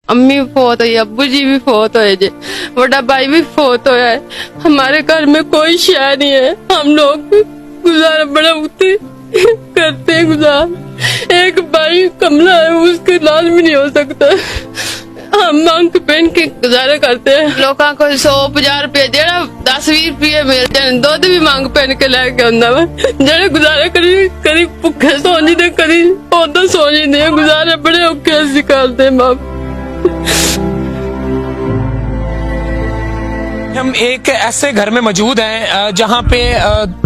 अम्मी भी फौत हुई, अब्बू जी भी फौत हुए जे, बड़ा भाई भी फौत होया है। हमारे घर में कोई शय नहीं है, हम लोग गुजारा बड़ा उठते करते हैं गुजार। एक भाई कमला है, उसके इलाज भी नहीं हो सकता। हम मांग पहन के गुजारा करते हैं। लोगों को 100-50 रुपये जेड़ा 10-20 रुपये मिल जाए, दुध भी मांग पहन के लैके आंदा वा। जेड़े गुजारा करी भुखे सौ जी करी ओदा सौ जी गुजारे बड़े औखे असीं करते हैं बाप। हम एक ऐसे घर में मौजूद हैं जहाँ पे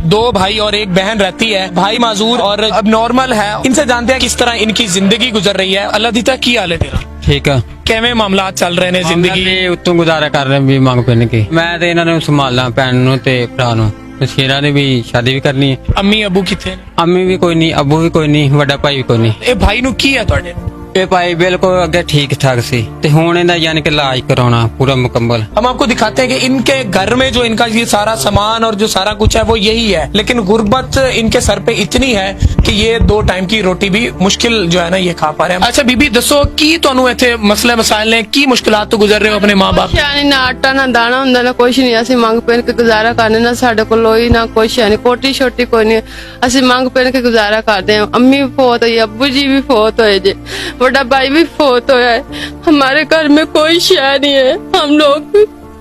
2 भाई और 1 बहन रहती है। भाई माजूर और अब नॉर्मल है। इनसे जानते हैं किस तरह इनकी जिंदगी गुजर रही है। अल्लाह दीता की हाल है तेरा? ठीक है। किवें मामला चल रहे ने जिंदगी? उत्तों गुजारा कर रहे भी मंग पिन के। मैं ते इन्हां नूं संभालना भैन नूं ते भरा नूं। शेरा ने भी शादी भी करनी है। अम्मी अबू किथे? अम्मी भी कोई नहीं, अबू भी कोई नहीं, वड्डा भाई भी कोई नहीं। ए भाई नूं की है तुहाडे? ये भाई बिल्कुल अगे ठीक ठाक सी ते हुण इहदा यानी कि इलाज कराउणा पूरा मुकम्मल। हम आपको दिखाते हैं कि इनके घर में जो इनका ये सारा सामान और जो सारा कुछ है वो यही है, लेकिन गुर्बत इनके सर पे इतनी है कि ये 2 टाइम की रोटी भी मुश्किल जो है ना ये खा पा रहे हैं। अच्छा बीबी दसो की तुहानू इत्थे मसले मसाइल ने की मुश्किलात तो गुजर रहे हो अपने माँ बाप? यानी ना आटा ना दाना हुंदा ना कुछ नहीं, असि मंग पहन के गुजारा करने ना साडे कोल लोई ना कुछ है, कोटी छोटी कोई नहीं, असि मंग पहन के गुजारा करते हैं। अम्मी भी फौत हुई, अब्बू जी भी फौत हुए जे, बड़ा भाई भी फौत होया है। हमारे घर में कोई शय नहीं है, हम लोग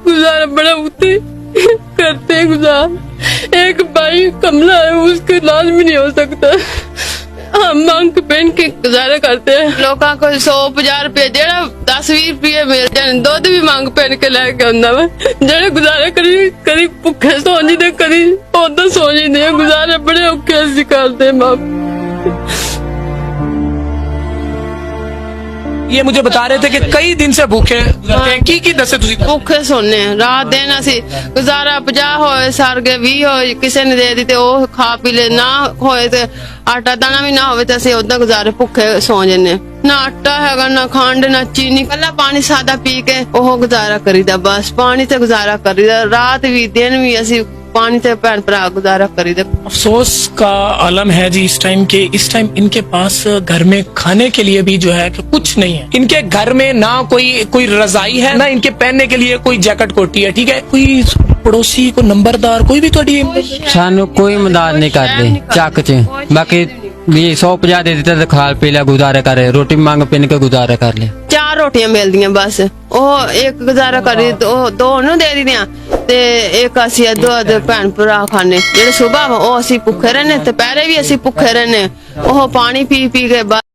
गुजारा बड़ा उठते करते हैं गुजार। एक भाई कमला है, उसके इलाज भी नहीं हो सकता। हम मांग पहन के गुजारा करते हैं। लोगों को 100-50 रुपये जेड़ा 10-20 रुपये मिल जाए, दुध भी मांग पहन के लैके आंदा वा। जेड़े गुजारा करी भुखे सौ जी करी ओदा सौ जी गुजारे बड़े औखे असीं करते हैं बाप। ये मुझे बता रहे थे कि कई दिन से भूखे गुजरते हैं। की दसे तुसी? भुखे सोने रात दिन असी गुजारा 50 होए सर गए 20 होए किसी ने दे दी ते ओ खा पी ले, ना होए ते आटा दाना भी ना होवे ते असी ओदा गुजारे भुखे सो जन्ने। ना आटा हैगा ना खंड ना चीनी, कला पानी सादा पी के ओह गुजारा करीदा, बस पानी ते गुजारा करीदा। रात भी दिन भी असी पानी से भैन भरा गुजारा करी दे। अफसोस का आलम है जी इस टाइम इनके पास घर में खाने के लिए भी जो है कि कुछ नहीं है। इनके घर में ना कोई रजाई है, ना इनके पहनने के लिए कोई जैकेट कोटी है। ठीक है, कोई पड़ोसी को नंबरदार कोई भी थोड़ी सानू कोई मदद नहीं करते चक च। बाकी भी 150 दे दिता तो खाल पी लिया, गुजारा करे, रोटी मांग पिन के गुजारा कर ले। 4 रोटियां मिल दियां बस, ओ एक गुजारा करी, दो नू दे दियां ते एक असी अद्धो भैन भरा खाने। जेड़े सुबह ओ असी भुखे रहने, दोपहरे भी असी भुखे रहने, ओह पानी पी के